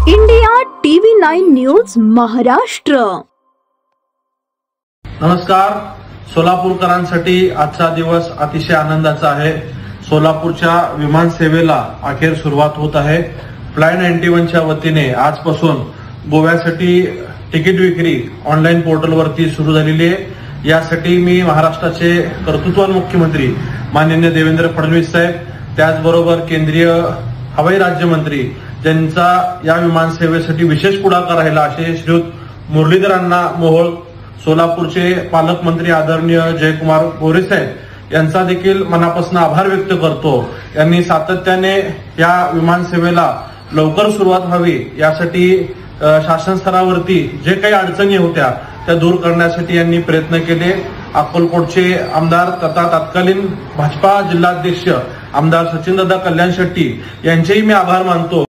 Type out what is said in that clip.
India TV 9 news Maharashtra. नमस्कार। सोलापूरकरांसाठी आजचा दिवस अतिशय आनंदाचा आहे। सोलापूरच्या विमान सेवेला अखेर सुरुवात होत आहे। फ्लाय 91च्या वतीने आजपासून गोव्यासाठी तिकीट विक्री ऑनलाईन पोर्टलवरती सुरू झालेली आहे। यासाठी मी महाराष्ट्राचे कर्तृत्ववान मुख्यमंत्री माननीय देवेंद्र फडणवीस साहेब, त्याचबरोबर केंद्रीय हवाई राज्यमंत्री ज्यांचा या विमान सेवेसाठी विशेष पुढाकार राहिला असे श्रीयुत मुरलीधरांना मोहोळ, सोलापूरचे पालकमंत्री आदरणीय जयकुमार गोरे साहेब यांचा देखील मनापासून आभार व्यक्त करतो। यांनी सातत्याने या विमान सेवेला लवकर सुरुवात व्हावी यासाठी शासन स्तरावरती जे काही अडचणी होत्या त्या दूर करण्यासाठी यांनी प्रयत्न केले। अक्कलकोटचे आमदार तथा तत्कालीन भाजपा जिल्हाध्यक्ष आमदार सचिनदादा कल्याण शेट्टी यांचेही मी आभार मानतो।